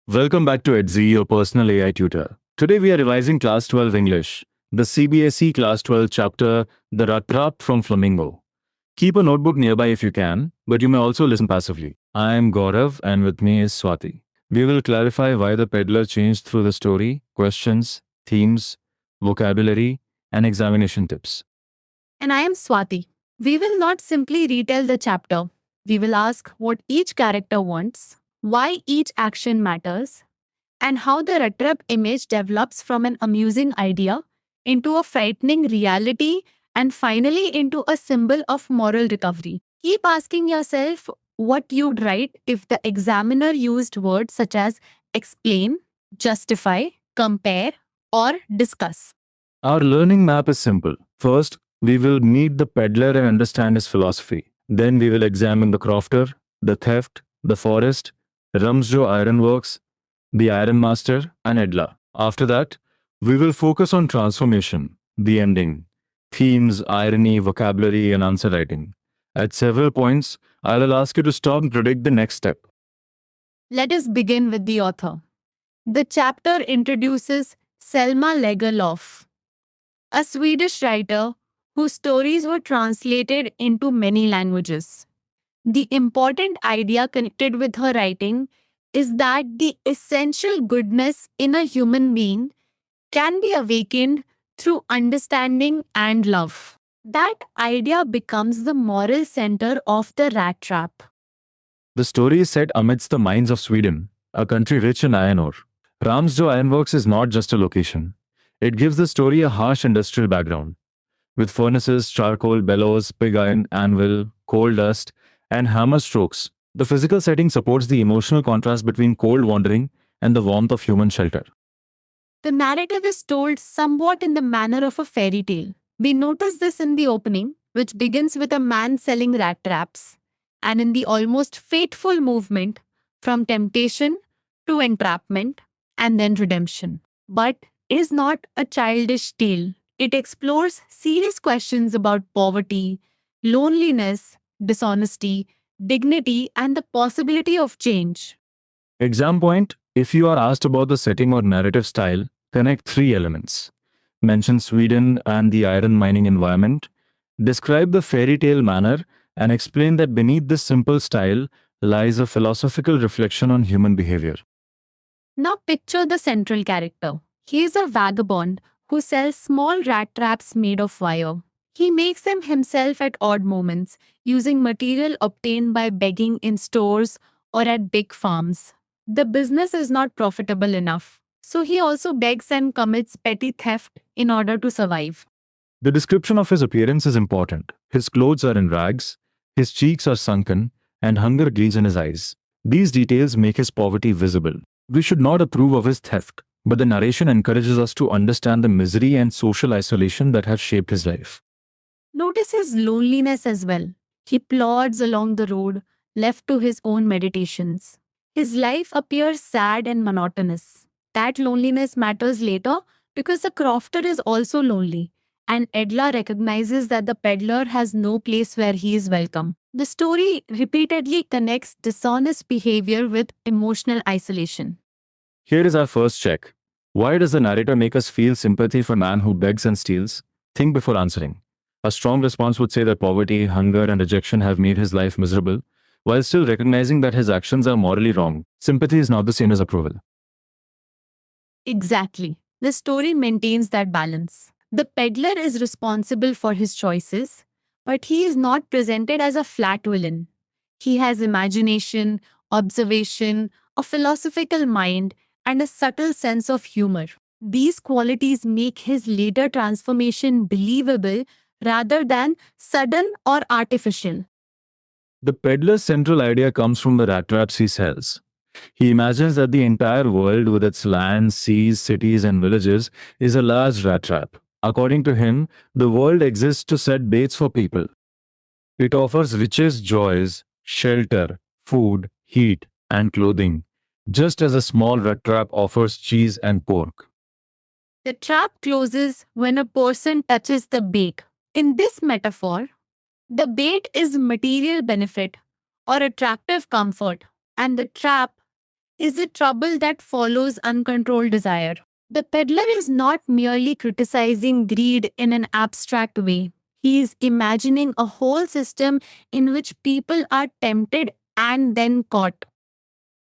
Welcome back to Edzi, your personal AI tutor. Today we are revising Class 12 English, the CBSE Class 12 chapter, The Rat Trap from Flamingo. Keep a notebook nearby if you can, but you may also listen passively. I am Gaurav and with me is Swati. We will clarify why the peddler changed through the story, questions, themes, vocabulary, and examination tips. And I am Swati. We will not simply retell the chapter. We will ask what each character wants, why each action matters, and how the Ratrap image develops from an amusing idea into a frightening reality and finally into a symbol of moral recovery. Keep asking yourself what you'd write if the examiner used words such as explain, justify, compare, or discuss. Our learning map is simple. First, we will meet the peddler and understand his philosophy. Then we will examine the crofter, the theft, the forest, Ramsjo Ironworks, the Iron Master, and Edla. After that, we will focus on transformation, the ending, themes, irony, vocabulary, and answer writing. At several points, I will ask you to stop and predict the next step. Let us begin with the author. The chapter introduces Selma Lagerlöf, a Swedish writer whose stories were translated into many languages. The important idea connected with her writing is that the essential goodness in a human being can be awakened through understanding and love. That idea becomes the moral center of the rat trap. The story is set amidst the mines of Sweden, a country rich in iron ore. Ramsjo Ironworks is not just a location. It gives the story a harsh industrial background, with furnaces, charcoal, bellows, pig iron, anvil, coal dust, and hammer strokes. The physical setting supports the emotional contrast between cold wandering and the warmth of human shelter. The narrative is told somewhat in the manner of a fairy tale. We notice this in the opening, which begins with a man selling rat traps, and in the almost fateful movement from temptation to entrapment and then redemption. But it is not a childish tale. It explores serious questions about poverty, loneliness, dishonesty, dignity, and the possibility of change. Exam point: if you are asked about the setting or narrative style, connect three elements. Mention Sweden and the iron mining environment, describe the fairy tale manner, and explain that beneath this simple style lies a philosophical reflection on human behavior. Now picture the central character. He is a vagabond who sells small rat traps made of wire. He makes them himself at odd moments, using material obtained by begging in stores or at big farms. The business is not profitable enough, so he also begs and commits petty theft in order to survive. The description of his appearance is important. His clothes are in rags, his cheeks are sunken, and hunger gleams in his eyes. These details make his poverty visible. We should not approve of his theft, but the narration encourages us to understand the misery and social isolation that have shaped his life. Notice his loneliness as well. He plods along the road, left to his own meditations. His life appears sad and monotonous. That loneliness matters later because the crofter is also lonely, and Edla recognizes that the peddler has no place where he is welcome. The story repeatedly connects dishonest behavior with emotional isolation. Here is our first check. Why does the narrator make us feel sympathy for a man who begs and steals? Think before answering. A strong response would say that poverty, hunger, and rejection have made his life miserable, while still recognizing that his actions are morally wrong. Sympathy is not the same as approval. Exactly. The story maintains that balance. The peddler is responsible for his choices, but he is not presented as a flat villain. He has imagination, observation, a philosophical mind, and a subtle sense of humor. These qualities make his later transformation believable rather than sudden or artificial. The peddler's central idea comes from the rat traps he sells. He imagines that the entire world, with its lands, seas, cities, and villages, is a large rat trap. According to him, the world exists to set baits for people. It offers riches, joys, shelter, food, heat, and clothing, just as a small rat trap offers cheese and pork. The trap closes when a person touches the bait. In this metaphor, the bait is material benefit or attractive comfort, and the trap is the trouble that follows uncontrolled desire. The peddler is not merely criticizing greed in an abstract way. He is imagining a whole system in which people are tempted and then caught.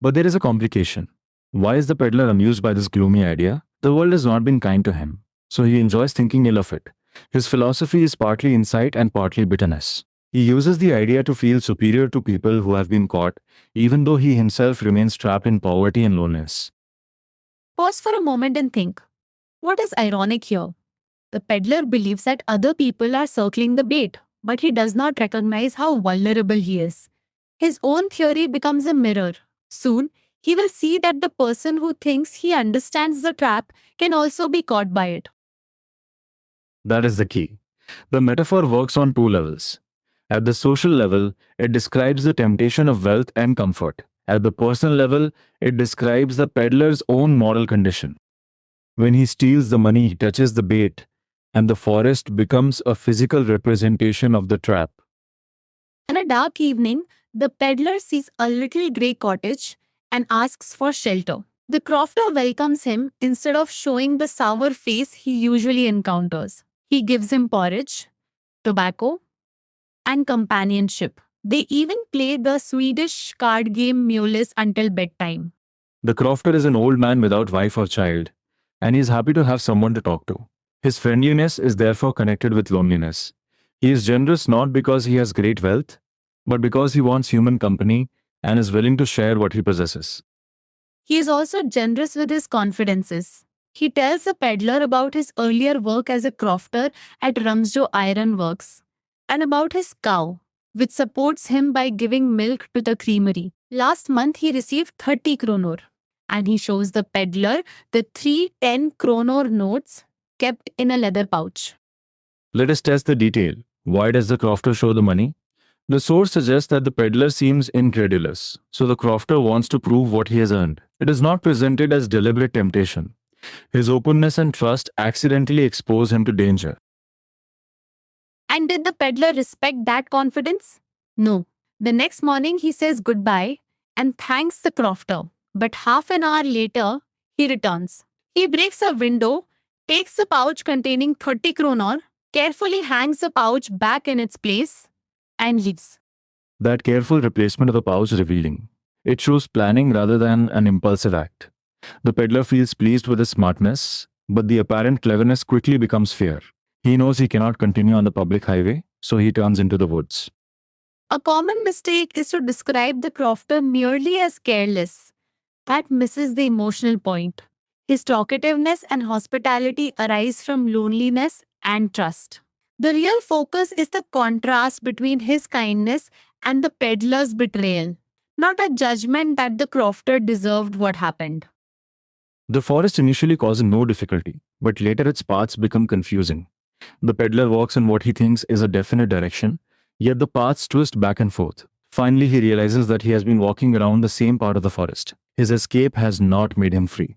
But there is a complication. Why is the peddler amused by this gloomy idea? The world has not been kind to him, so he enjoys thinking ill of it. His philosophy is partly insight and partly bitterness. He uses the idea to feel superior to people who have been caught, even though he himself remains trapped in poverty and loneliness. Pause for a moment and think. What is ironic here? The peddler believes that other people are circling the bait, but he does not recognize how vulnerable he is. His own theory becomes a mirror. Soon, he will see that the person who thinks he understands the trap can also be caught by it. That is the key. The metaphor works on two levels. At the social level, it describes the temptation of wealth and comfort. At the personal level, it describes the peddler's own moral condition. When he steals the money, he touches the bait, and the forest becomes a physical representation of the trap. On a dark evening, the peddler sees a little grey cottage and asks for shelter. The crofter welcomes him instead of showing the sour face he usually encounters. He gives him porridge, tobacco, and companionship. They even play the Swedish card game Mullis until bedtime. The crofter is an old man without wife or child, and he is happy to have someone to talk to. His friendliness is therefore connected with loneliness. He is generous not because he has great wealth, but because he wants human company and is willing to share what he possesses. He is also generous with his confidences. He tells the peddler about his earlier work as a crofter at Ramsjo Iron Works and about his cow, which supports him by giving milk to the creamery. Last month, he received 30 kronor, and he shows the peddler the three 10 kronor notes kept in a leather pouch. Let us test the detail. Why does the crofter show the money? The source suggests that the peddler seems incredulous, so the crofter wants to prove what he has earned. It is not presented as deliberate temptation. His openness and trust accidentally expose him to danger. And did the peddler respect that confidence? No. The next morning, he says goodbye and thanks the crofter. But half an hour later, he returns. He breaks a window, takes the pouch containing 30 kronor, carefully hangs the pouch back in its place, and leaves. That careful replacement of the pouch is revealing. It shows planning rather than an impulsive act. The peddler feels pleased with his smartness, but the apparent cleverness quickly becomes fear. He knows he cannot continue on the public highway, so he turns into the woods. A common mistake is to describe the crofter merely as careless. That misses the emotional point. His talkativeness and hospitality arise from loneliness and trust. The real focus is the contrast between his kindness and the peddler's betrayal, not a judgment that the crofter deserved what happened. The forest initially causes no difficulty, but later its paths become confusing. The peddler walks in what he thinks is a definite direction, yet the paths twist back and forth. Finally, he realizes that he has been walking around the same part of the forest. His escape has not made him free.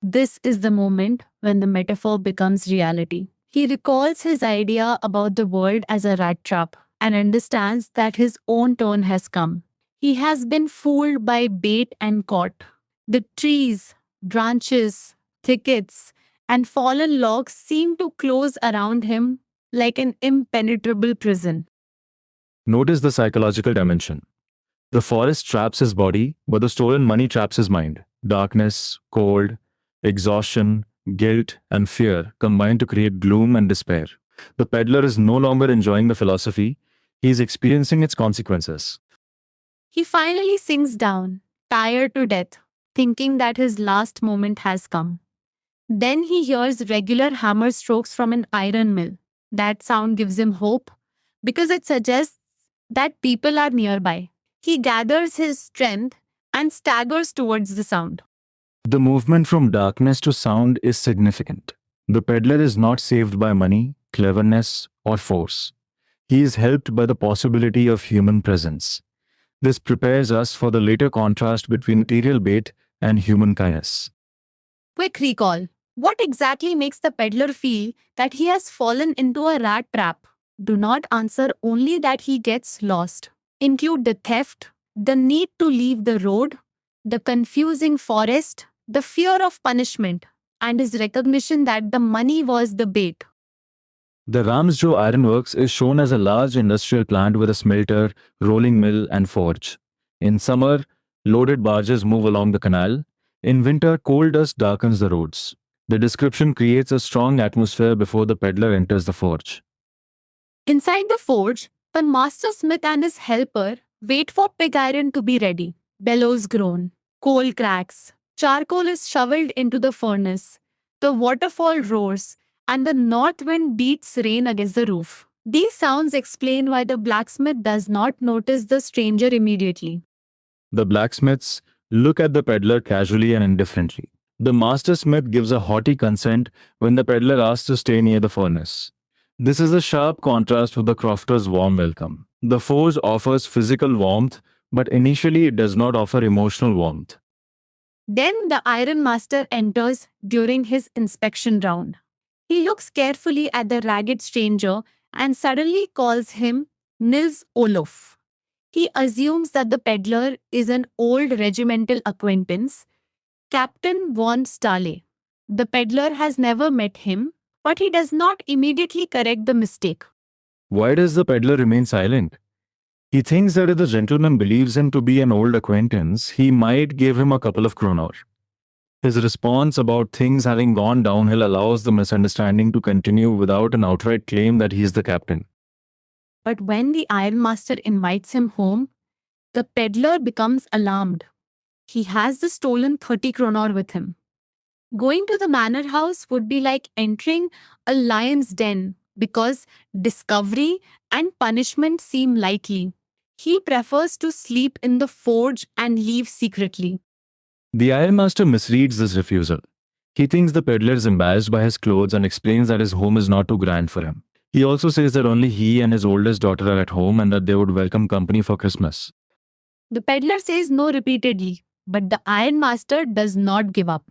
This is the moment when the metaphor becomes reality. He recalls his idea about the world as a rat trap and understands that his own turn has come. He has been fooled by bait and caught. The trees, branches, thickets, and fallen logs seem to close around him like an impenetrable prison. Notice the psychological dimension. The forest traps his body, but the stolen money traps his mind. Darkness, cold, exhaustion, guilt, and fear combine to create gloom and despair. The peddler is no longer enjoying the philosophy, he is experiencing its consequences. He finally sinks down, tired to death, thinking that his last moment has come. Then he hears regular hammer strokes from an iron mill. That sound gives him hope because it suggests that people are nearby. He gathers his strength and staggers towards the sound. The movement from darkness to sound is significant. The peddler is not saved by money, cleverness, or force. He is helped by the possibility of human presence. This prepares us for the later contrast between material bait and human kindness. Quick recall. What exactly makes the peddler feel that he has fallen into a rat trap? Do not answer only that he gets lost. Include the theft, the need to leave the road, the confusing forest, the fear of punishment, and his recognition that the money was the bait. The Ramsjo Ironworks is shown as a large industrial plant with a smelter, rolling mill, and forge. In summer, loaded barges move along the canal. In winter, coal dust darkens the roads. The description creates a strong atmosphere before the peddler enters the forge. Inside the forge, the master smith and his helper wait for pig iron to be ready. Bellows groan, coal cracks, charcoal is shoveled into the furnace, the waterfall roars, and the north wind beats rain against the roof. These sounds explain why the blacksmith does not notice the stranger immediately. The blacksmiths look at the peddler casually and indifferently. The master smith gives a haughty consent when the peddler asks to stay near the furnace. This is a sharp contrast to the crofter's warm welcome. The forge offers physical warmth, but initially it does not offer emotional warmth. Then the iron master enters during his inspection round. He looks carefully at the ragged stranger and suddenly calls him Nils Olof. He assumes that the peddler is an old regimental acquaintance, Captain von Stale. The peddler has never met him, but he does not immediately correct the mistake. Why does the peddler remain silent? He thinks that if the gentleman believes him to be an old acquaintance, he might give him a couple of kroner. His response about things having gone downhill allows the misunderstanding to continue without an outright claim that he is the captain. But when the ironmaster invites him home, the peddler becomes alarmed. He has the stolen 30 kroner with him. Going to the manor house would be like entering a lion's den because discovery and punishment seem likely. He prefers to sleep in the forge and leave secretly. The ironmaster misreads this refusal. He thinks the peddler is embarrassed by his clothes and explains that his home is not too grand for him. He also says that only he and his oldest daughter are at home and that they would welcome company for Christmas. The peddler says no repeatedly, but the ironmaster does not give up.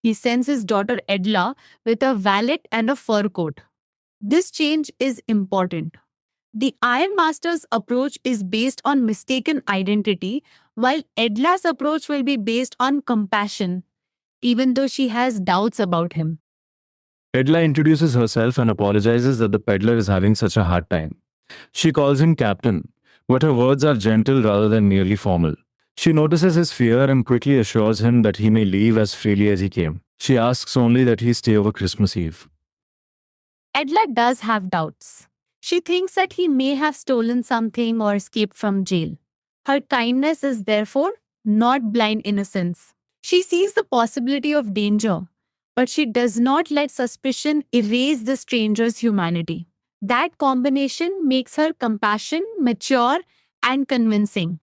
He sends his daughter Edla with a valet and a fur coat. This change is important. The ironmaster's approach is based on mistaken identity, while Edla's approach will be based on compassion, even though she has doubts about him. Edla introduces herself and apologizes that the peddler is having such a hard time. She calls him captain, but her words are gentle rather than merely formal. She notices his fear and quickly assures him that he may leave as freely as he came. She asks only that he stay over Christmas Eve. Edla does have doubts. She thinks that he may have stolen something or escaped from jail. Her kindness is therefore not blind innocence. She sees the possibility of danger, but she does not let suspicion erase the stranger's humanity. That combination makes her compassion, mature, and convincing.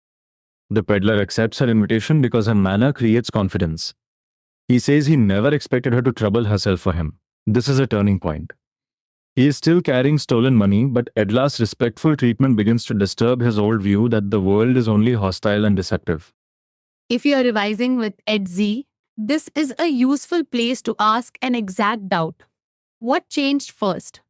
The peddler accepts her invitation because her manner creates confidence. He says he never expected her to trouble herself for him. This is a turning point. He is still carrying stolen money, but Edla's respectful treatment begins to disturb his old view that the world is only hostile and deceptive. If you are revising with Edzi, this is a useful place to ask an exact doubt. What changed first?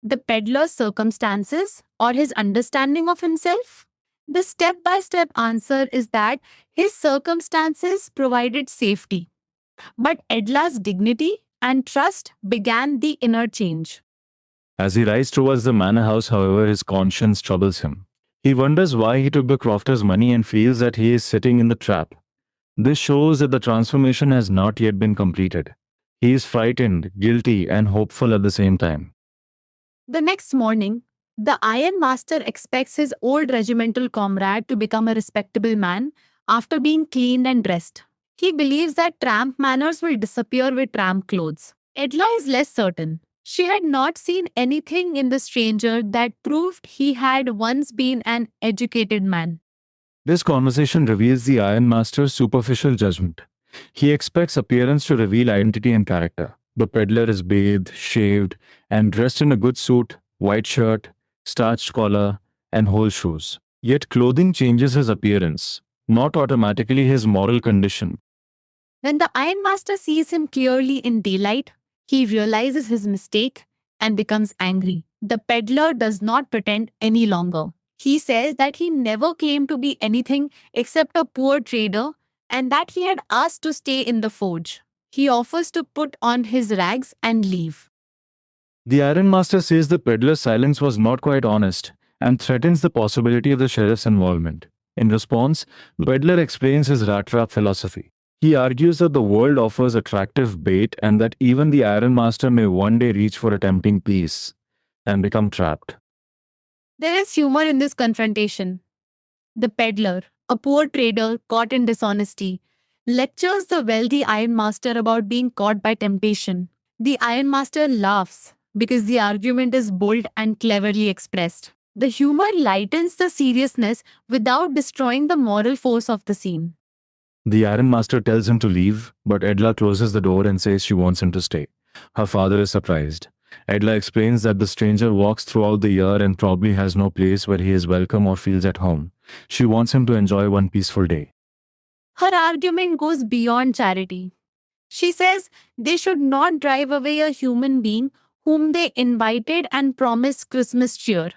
The peddler's circumstances or his understanding of himself? The step-by-step answer is that his circumstances provided safety, but Edla's dignity and trust began the inner change. As he rides towards the manor house, however, his conscience troubles him. He wonders why he took the crofter's money and feels that he is sitting in the trap. This shows that the transformation has not yet been completed. He is frightened, guilty, and hopeful at the same time. The next morning, the ironmaster expects his old regimental comrade to become a respectable man after being cleaned and dressed. He believes that tramp manners will disappear with tramp clothes. Edla is less certain. She had not seen anything in the stranger that proved he had once been an educated man. This conversation reveals the ironmaster's superficial judgment. He expects appearance to reveal identity and character. The peddler is bathed, shaved, and dressed in a good suit, white shirt, starched collar, and whole shoes. Yet clothing changes his appearance, not automatically his moral condition. When the ironmaster sees him clearly in daylight, he realizes his mistake and becomes angry. The peddler does not pretend any longer. He says that he never claimed to be anything except a poor trader and that he had asked to stay in the forge. He offers to put on his rags and leave. The ironmaster says the peddler's silence was not quite honest and threatens the possibility of the sheriff's involvement. In response, the peddler explains his rat trap philosophy. He argues that the world offers attractive bait and that even the ironmaster may one day reach for a tempting peace and become trapped. There is humor in this confrontation. The peddler, a poor trader caught in dishonesty, lectures the wealthy ironmaster about being caught by temptation. The ironmaster laughs because the argument is bold and cleverly expressed. The humor lightens the seriousness without destroying the moral force of the scene. The ironmaster tells him to leave, but Edla closes the door and says she wants him to stay. Her father is surprised. Edla explains that the stranger walks throughout the year and probably has no place where he is welcome or feels at home. She wants him to enjoy one peaceful day. Her argument goes beyond charity. She says they should not drive away a human being whom they invited and promised Christmas cheer.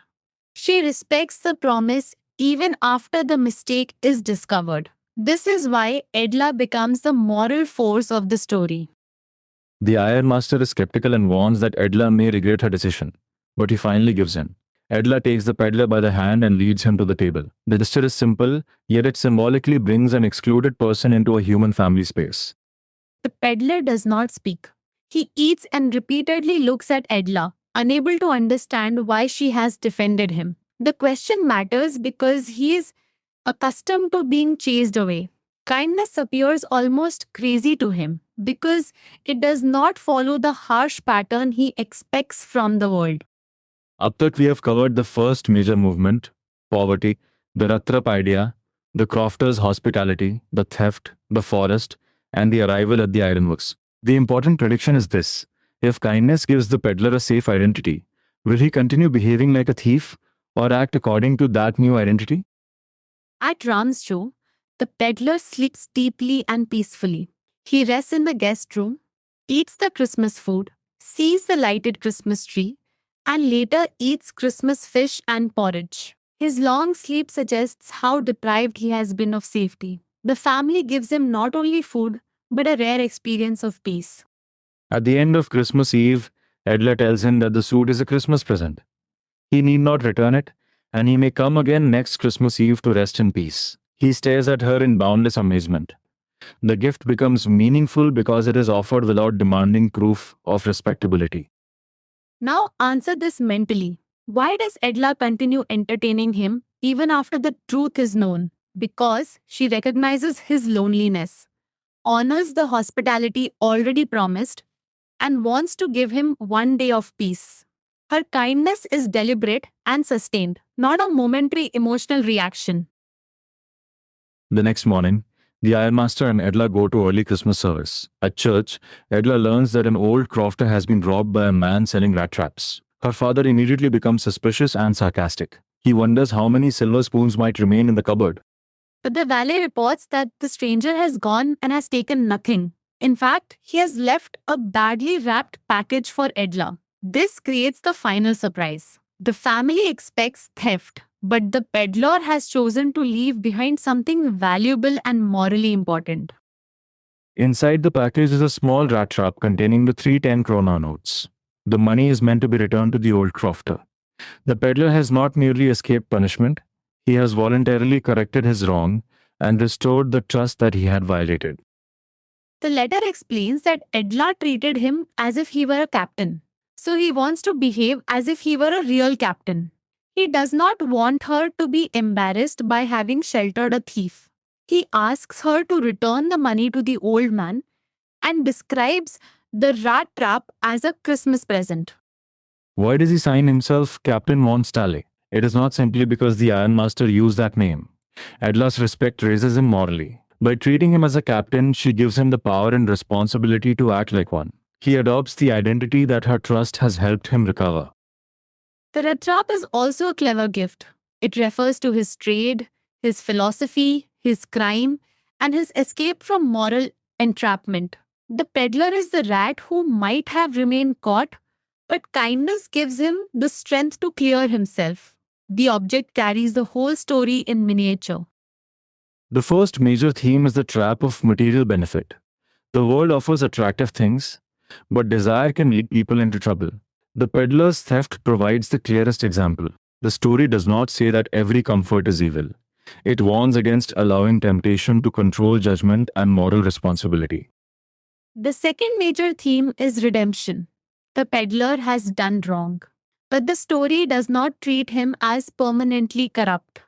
She respects the promise even after the mistake is discovered. This is why Edla becomes the moral force of the story. The ironmaster is skeptical and warns that Edla may regret her decision, but he finally gives in. Edla takes the peddler by the hand and leads him to the table. The gesture is simple, yet it symbolically brings an excluded person into a human family space. The peddler does not speak. He eats and repeatedly looks at Edla, unable to understand why she has defended him. The question matters because he is accustomed to being chased away. Kindness appears almost crazy to him because it does not follow the harsh pattern he expects from the world. Up that we have covered the first major movement, poverty, the Rattrap idea, the crofter's hospitality, the theft, the forest, and the arrival at the ironworks. The important prediction is this: if kindness gives the peddler a safe identity, will he continue behaving like a thief or act according to that new identity? At Ram's show, the peddler sleeps deeply and peacefully. He rests in the guest room, eats the Christmas food, sees the lighted Christmas tree, and later eats Christmas fish and porridge. His long sleep suggests how deprived he has been of safety. The family gives him not only food, but a rare experience of peace. At the end of Christmas Eve, Edla tells him that the suit is a Christmas present. He need not return it, and he may come again next Christmas Eve to rest in peace. He stares at her in boundless amazement. The gift becomes meaningful because it is offered without demanding proof of respectability. Now answer this mentally. Why does Edla continue entertaining him even after the truth is known? Because she recognizes his loneliness, honors the hospitality already promised, and wants to give him one day of peace. Her kindness is deliberate and sustained, not a momentary emotional reaction. The next morning, the ironmaster and Edla go to early Christmas service. At church, Edla learns that an old crofter has been robbed by a man selling rat traps. Her father immediately becomes suspicious and sarcastic. He wonders how many silver spoons might remain in the cupboard. But the valet reports that the stranger has gone and has taken nothing. In fact, he has left a badly wrapped package for Edla. This creates the final surprise. The family expects theft, but the peddler has chosen to leave behind something valuable and morally important. Inside the package is a small rat trap containing the 310 krona notes. The money is meant to be returned to the old crofter. The peddler has not merely escaped punishment, he has voluntarily corrected his wrong and restored the trust that he had violated. The letter explains that Edla treated him as if he were a captain. So he wants to behave as if he were a real captain. He does not want her to be embarrassed by having sheltered a thief. He asks her to return the money to the old man and describes the rat trap as a Christmas present. Why does he sign himself Captain von Stale? It is not simply because the ironmaster used that name. Edla's respect raises him morally. By treating him as a captain, she gives him the power and responsibility to act like one. He adopts the identity that her trust has helped him recover. The rat trap is also a clever gift. It refers to his trade, his philosophy, his crime, and his escape from moral entrapment. The peddler is the rat who might have remained caught, but kindness gives him the strength to clear himself. The object carries the whole story in miniature. The first major theme is the trap of material benefit. The world offers attractive things, but desire can lead people into trouble. The peddler's theft provides the clearest example. The story does not say that every comfort is evil. It warns against allowing temptation to control judgment and moral responsibility. The second major theme is redemption. The peddler has done wrong, but the story does not treat him as permanently corrupt.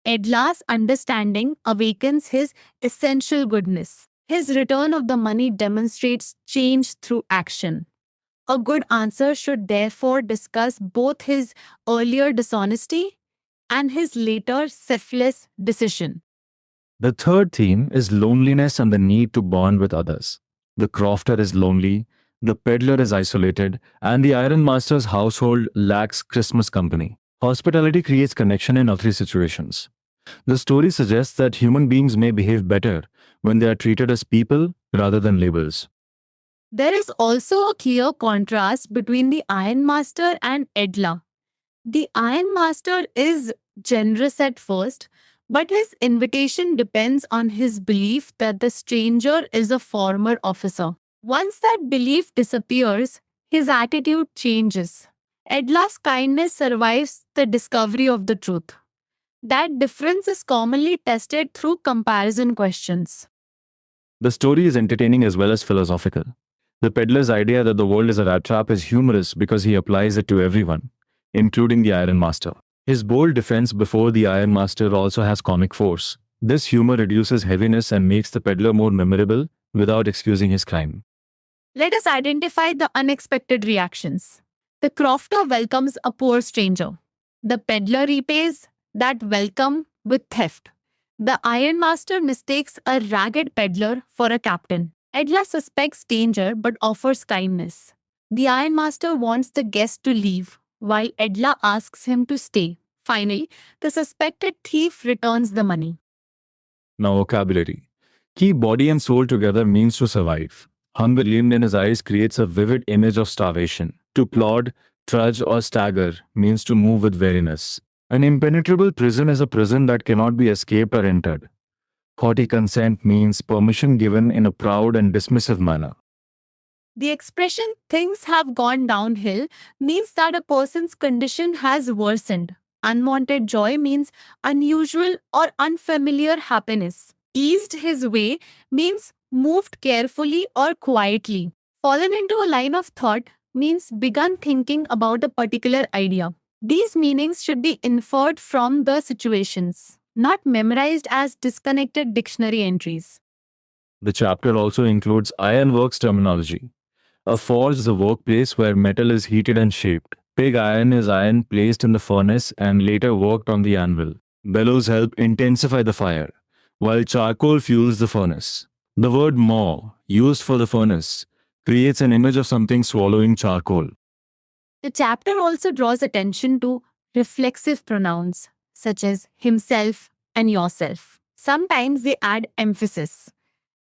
Edla's understanding awakens his essential goodness. His return of the money demonstrates change through action. A good answer should therefore discuss both his earlier dishonesty and his later selfless decision. The third theme is loneliness and the need to bond with others. The crofter is lonely, the peddler is isolated, and the ironmaster's household lacks Christmas company. Hospitality creates connection in all three situations. The story suggests that human beings may behave better when they are treated as people rather than labels. There is also a clear contrast between the Ironmaster and Edla. The Ironmaster is generous at first, but his invitation depends on his belief that the stranger is a former officer. Once that belief disappears, his attitude changes. Edla's kindness survives the discovery of the truth. That difference is commonly tested through comparison questions. The story is entertaining as well as philosophical. The peddler's idea that the world is a rat trap is humorous because he applies it to everyone, including the Ironmaster. His bold defense before the Ironmaster also has comic force. This humor reduces heaviness and makes the peddler more memorable without excusing his crime. Let us identify the unexpected reactions. The crofter welcomes a poor stranger. The peddler repays that welcome with theft. The ironmaster mistakes a ragged peddler for a captain. Edla suspects danger but offers kindness. The ironmaster wants the guest to leave, while Edla asks him to stay. Finally, the suspected thief returns the money. Now, vocabulary. Keep body and soul together means to survive. Hunger gleamed in his eyes creates a vivid image of starvation. To plod, trudge, or stagger means to move with weariness. An impenetrable prison is a prison that cannot be escaped or entered. Haughty consent means permission given in a proud and dismissive manner. The expression things have gone downhill means that a person's condition has worsened. Unwanted joy means unusual or unfamiliar happiness. Eased his way means moved carefully or quietly. Fallen into a line of thought means begun thinking about a particular idea. These meanings should be inferred from the situations, not memorized as disconnected dictionary entries. The chapter also includes ironworks terminology. A forge is a workplace where metal is heated and shaped. Pig iron is iron placed in the furnace and later worked on the anvil. Bellows help intensify the fire, while charcoal fuels the furnace. The word maw, used for the furnace, creates an image of something swallowing charcoal. The chapter also draws attention to reflexive pronouns such as himself and yourself. Sometimes they add emphasis,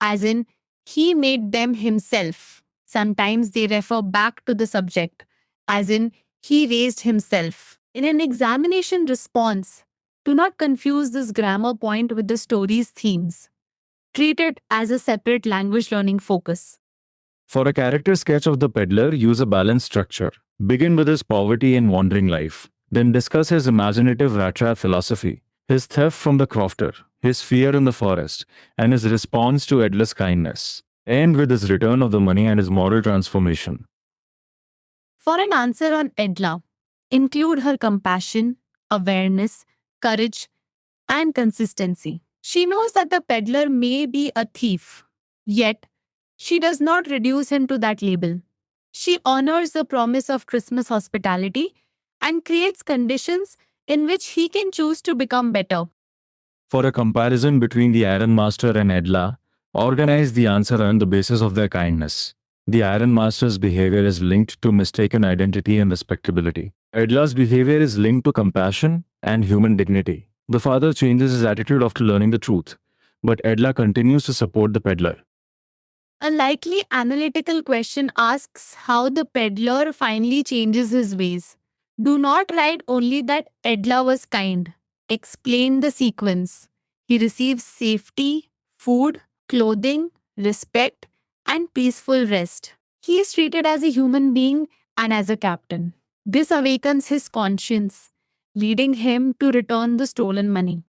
as in, he made them himself. Sometimes they refer back to the subject, as in, he raised himself. In an examination response, do not confuse this grammar point with the story's themes. Treat it as a separate language learning focus. For a character sketch of the peddler, use a balanced structure. Begin with his poverty and wandering life. Then discuss his imaginative rat trap philosophy, his theft from the crofter, his fear in the forest, and his response to Edla's kindness. End with his return of the money and his moral transformation. For an answer on Edla, include her compassion, awareness, courage, and consistency. She knows that the peddler may be a thief, yet she does not reduce him to that label. She honors the promise of Christmas hospitality and creates conditions in which he can choose to become better. For a comparison between the Ironmaster and Edla, organize the answer on the basis of their kindness. The Ironmaster's behavior is linked to mistaken identity and respectability. Edla's behavior is linked to compassion and human dignity. The father changes his attitude after learning the truth, but Edla continues to support the peddler. A likely analytical question asks how the peddler finally changes his ways. Do not write only that Edla was kind. Explain the sequence. He receives safety, food, clothing, respect, and peaceful rest. He is treated as a human being and as a captain. This awakens his conscience, leading him to return the stolen money.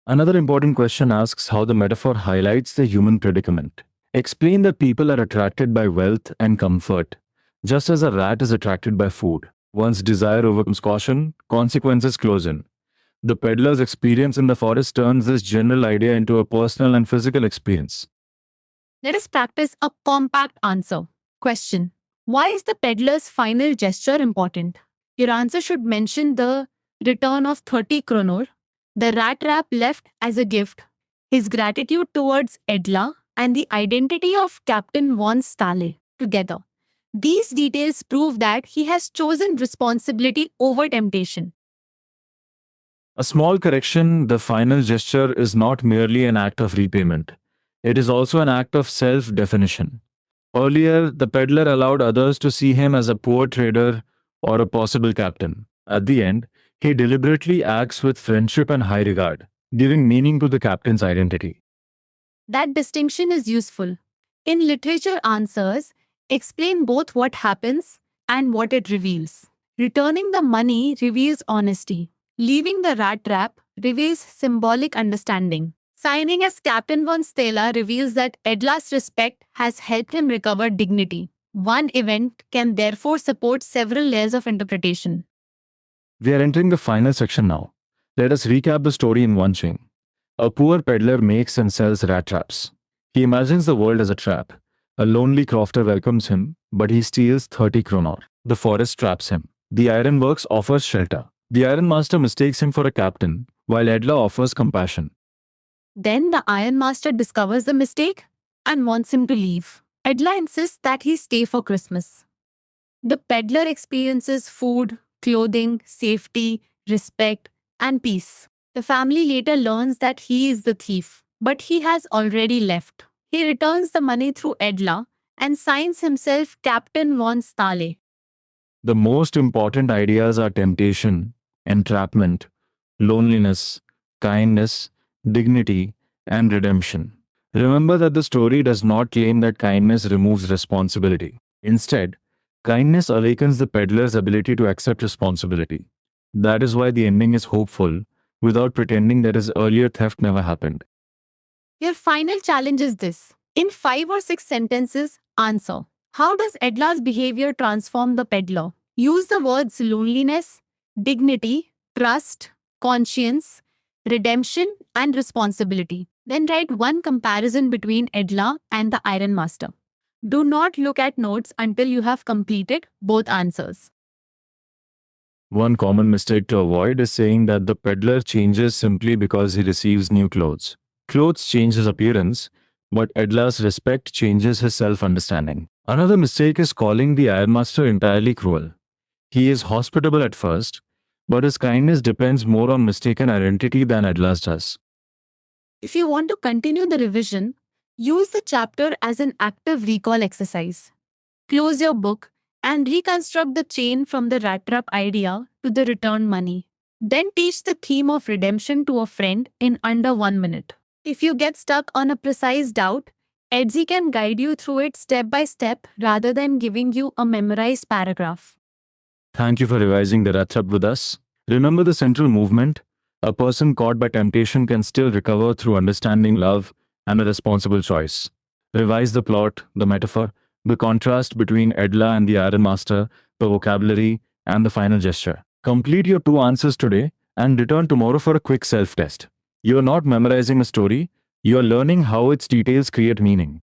Another important question asks how the metaphor highlights the human predicament. Explain that people are attracted by wealth and comfort, just as a rat is attracted by food. Once desire overcomes caution, consequences close in. The peddler's experience in the forest turns this general idea into a personal and physical experience. Let us practice a compact answer. Question: why is the peddler's final gesture important? Your answer should mention the return of 30 kronor, the rat trap left as a gift, his gratitude towards Edla, and the identity of Captain von Stale together. These details prove that he has chosen responsibility over temptation. A small correction: the final gesture is not merely an act of repayment, it is also an act of self definition. Earlier, the peddler allowed others to see him as a poor trader or a possible captain. At the end, he deliberately acts with friendship and high regard, giving meaning to the captain's identity. That distinction is useful. In literature answers, explain both what happens and what it reveals. Returning the money reveals honesty. Leaving the rat trap reveals symbolic understanding. Signing as Captain von Stella reveals that Edla's respect has helped him recover dignity. One event can therefore support several layers of interpretation. We are entering the final section now. Let us recap the story in one chain. A poor peddler makes and sells rat traps. He imagines the world as a trap. A lonely crofter welcomes him, but he steals 30 kronor. The forest traps him. The ironworks offers shelter. The ironmaster mistakes him for a captain, while Edla offers compassion. Then the ironmaster discovers the mistake and wants him to leave. Edla insists that he stay for Christmas. The peddler experiences food, clothing, safety, respect, and peace. The family later learns that he is the thief, but he has already left. He returns the money through Edla and signs himself Captain von Stale. The most important ideas are temptation, entrapment, loneliness, kindness, dignity, and redemption. Remember that the story does not claim that kindness removes responsibility. Instead, kindness awakens the peddler's ability to accept responsibility. That is why the ending is hopeful, without pretending that his earlier theft never happened. Your final challenge is this. In 5 or 6 sentences, answer. How does Edla's behavior transform the peddler? Use the words loneliness, dignity, trust, conscience, redemption, and responsibility. Then write one comparison between Edla and the ironmaster. Do not look at notes until you have completed both answers. One common mistake to avoid is saying that the peddler changes simply because he receives new clothes. Clothes change his appearance, but Edla's respect changes his self-understanding. Another mistake is calling the ironmaster entirely cruel. He is hospitable at first, but his kindness depends more on mistaken identity than Edla's does. If you want to continue the revision, use the chapter as an active recall exercise. Close your book and reconstruct the chain from the rat trap idea to the return money. Then teach the theme of redemption to a friend in under 1 minute. If you get stuck on a precise doubt, Edzi can guide you through it step by step rather than giving you a memorized paragraph. Thank you for revising the rat trap with us. Remember the central movement. A person caught by temptation can still recover through understanding love and a responsible choice. Revise the plot, the metaphor, the contrast between Edla and the ironmaster, the vocabulary, and the final gesture. Complete your 2 answers today and return tomorrow for a quick self-test. You are not memorizing a story, you are learning how its details create meaning.